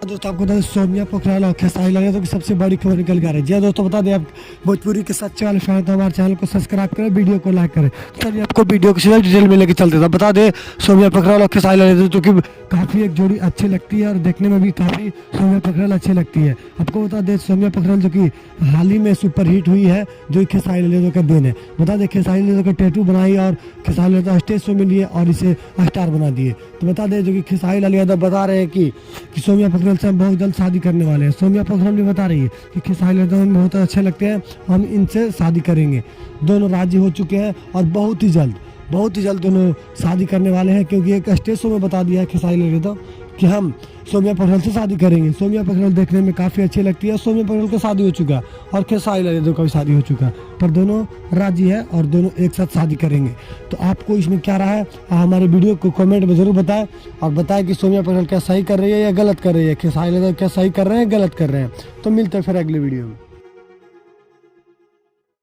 दोस्तों आपको बता दें सोम्या पोखराल और खेसारी लाल यादव की सबसे बड़ी खबर निकल के आ रही है। जी दोस्तों बता दें आप भोजपुरी के सच्चे वाले फैन तो हमारे चैनल को सब्सक्राइब करें, वीडियो को लाइक करें। चलिए आपको वीडियो को सीधा डिटेल में लेके चलते थे। बता दें सोम्या पोखराल और खेसारी लाल यादव जो कि काफ़ी एक जोड़ी अच्छी लगती है और देखने में भी काफ़ी सोम्या पोखराल अच्छी लगती है। आपको बता दें सोम्या पोखराल जो कि हाल ही में सुपर हिट हुई है जो खेसारी लाल यादव का देन है। बता दें खेसारी लाल यादव का टैटू बनाई और खेसारी लाल यादव स्टेज शो में लिए और इसे स्टार बना दिए। तो बता दें जो कि खेसारी लाल यादव बता रहे हैं कि सोम्या पोखराल से हम बहुत जल्द शादी करने वाले हैं। सोम्या पोखराल भी बता रही है कि खेसारी लाल यादव हमें बहुत अच्छे लगते हैं, हम इनसे शादी करेंगे। दोनों राजी हो चुके हैं और बहुत ही जल्द दोनों शादी करने वाले हैं, क्योंकि एक स्टेज शो में बता दिया है खेसारी लाल यादव कि हम सोम्या पोखराल से शादी करेंगे। सोम्या पोखराल देखने में काफ़ी अच्छी लगती है। सोम्या पोखराल का शादी हो चुका और खेसारी लाल यादव का भी शादी हो चुका, पर दोनों राजी है और दोनों एक साथ शादी करेंगे। तो आपको इसमें क्या रहा है हमारे वीडियो को कमेंट में ज़रूर बताएं और बताएं कि सोम्या पोखराल क्या सही कर रही है या गलत कर रही है, खेसारी लाल यादव क्या सही कर रहे हैं गलत कर रहे हैं। तो मिलते हैं फिर अगले वीडियो में।